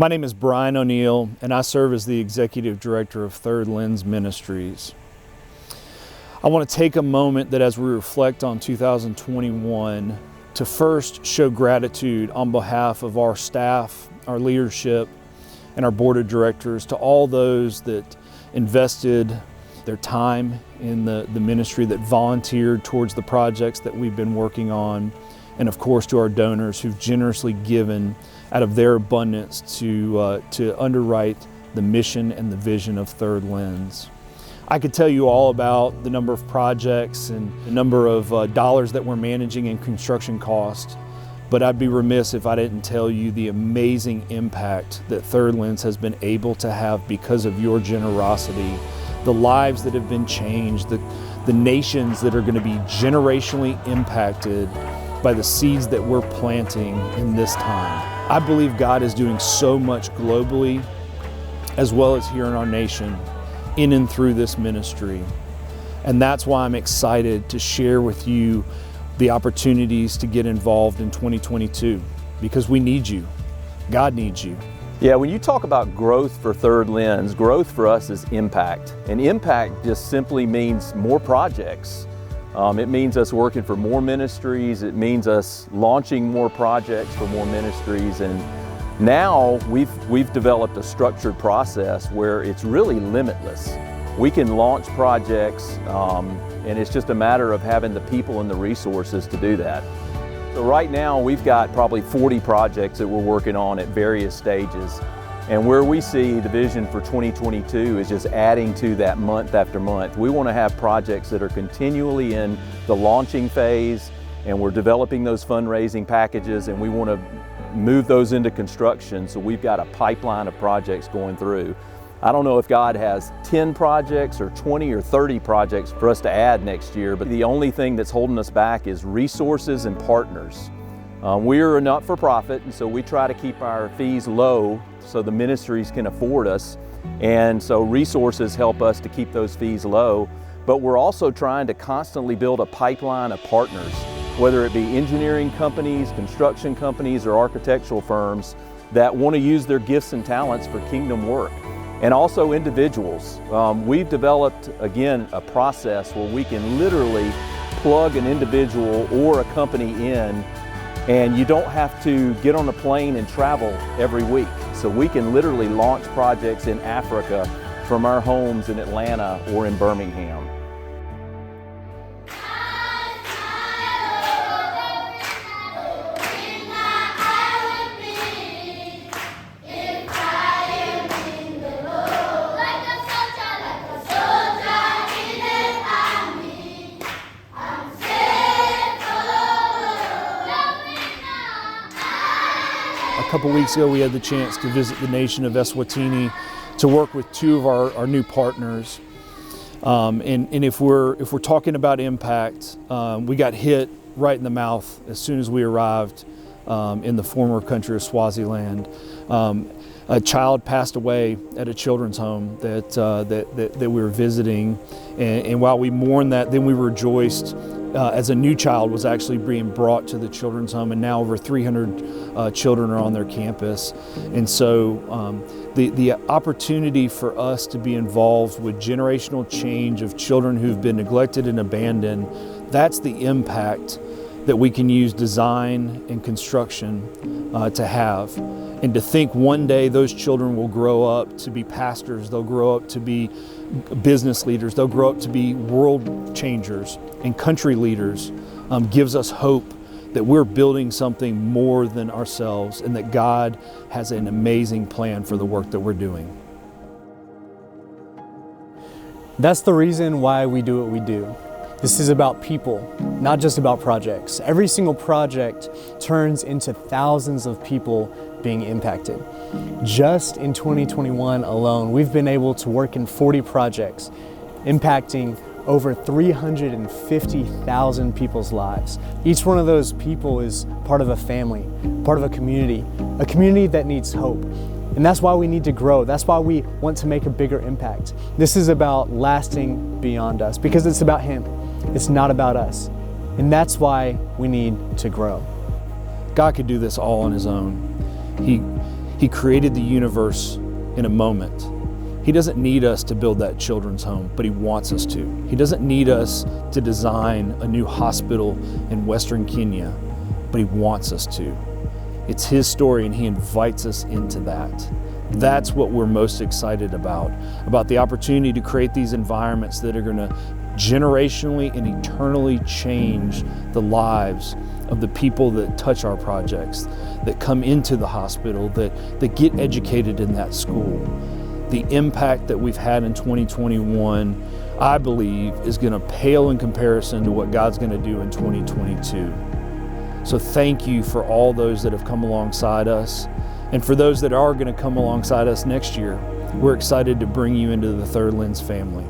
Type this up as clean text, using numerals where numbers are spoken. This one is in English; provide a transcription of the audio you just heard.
My name is Brian O'Neill, and I serve as the Executive Director of Lens Ministries. I want to take a moment that as we reflect on 2021 to first show gratitude on behalf of our staff, our leadership, and our board of directors to all those that invested their time in the ministry, that volunteered towards the projects that we've been working on, and of course to our donors who've generously given out of their abundance to underwrite the mission and the vision of Third Lens. I could tell you all about the number of projects and the number of dollars that we're managing in construction costs, but I'd be remiss if I didn't tell you the amazing impact that Third Lens has been able to have because of your generosity, the lives that have been changed, the nations that are going to be generationally impacted by the seeds that we're planting in this time. I believe God is doing so much globally as well as here in our nation, in and through this ministry. And that's why I'm excited to share with you the opportunities to get involved in 2022, because we need you. God needs you. Yeah, when you talk about growth for Third Lens, growth for us is impact. And impact just simply means more projects. It means us working for more ministries. It means us launching more projects for more ministries. And now we've developed a structured process where it's really limitless. We can launch projects, and it's just a matter of having the people and the resources to do that. So right now we've got probably 40 projects that we're working on at various stages. And where we see the vision for 2022 is just adding to that month after month. We want to have projects that are continually in the launching phase, and we're developing those fundraising packages, and we want to move those into construction. So we've got a pipeline of projects going through. I don't know if God has 10 projects or 20 or 30 projects for us to add next year, but the only thing that's holding us back is resources and partners. We're a not-for-profit, and so we try to keep our fees low so the ministries can afford us, and so resources help us to keep those fees low. But we're also trying to constantly build a pipeline of partners, whether it be engineering companies, construction companies, or architectural firms that want to use their gifts and talents for kingdom work. And also individuals. We've developed, again, a process where we can literally plug an individual or a company in, and you don't have to get on a plane and travel every week. So we can literally launch projects in Africa from our homes in Atlanta or in Birmingham. A couple weeks ago, we had the chance to visit the nation of Eswatini to work with two of our new partners. And if we're talking about impact, we got hit right in the mouth as soon as we arrived in the former country of Swaziland. A child passed away at a children's home that we were visiting, and while we mourned that, then we rejoiced as a new child was actually being brought to the children's home, and now over 300 children are on their campus. And so the opportunity for us to be involved with generational change of children who've been neglected and abandoned, that's the impact that we can use design and construction to have. And to think one day those children will grow up to be pastors, they'll grow up to be business leaders, they'll grow up to be world changers and country leaders, gives us hope that we're building something more than ourselves, and that God has an amazing plan for the work that we're doing. That's the reason why we do what we do. This is about people, not just about projects. Every single project turns into thousands of people being impacted. Just in 2021 alone, we've been able to work in 40 projects, impacting over 350,000 people's lives. Each one of those people is part of a family, part of a community that needs hope. And that's why we need to grow. That's why we want to make a bigger impact. This is about lasting beyond us, because it's about Him. It's not about us. And that's why we need to grow. God could do this all on His own. He created the universe in a moment. He doesn't need us to build that children's home, but He wants us to. He doesn't need us to design a new hospital in Western Kenya, but He wants us to. It's His story, and He invites us into that. That's what we're most excited about the opportunity to create these environments that are going to generationally and eternally change the lives of the people that touch our projects, that come into the hospital, that get educated in that school. The impact that we've had in 2021, I believe, is going to pale in comparison to what God's going to do in 2022. So thank you for all those that have come alongside us. And for those that are going to come alongside us next year, we're excited to bring you into the Third Lens family.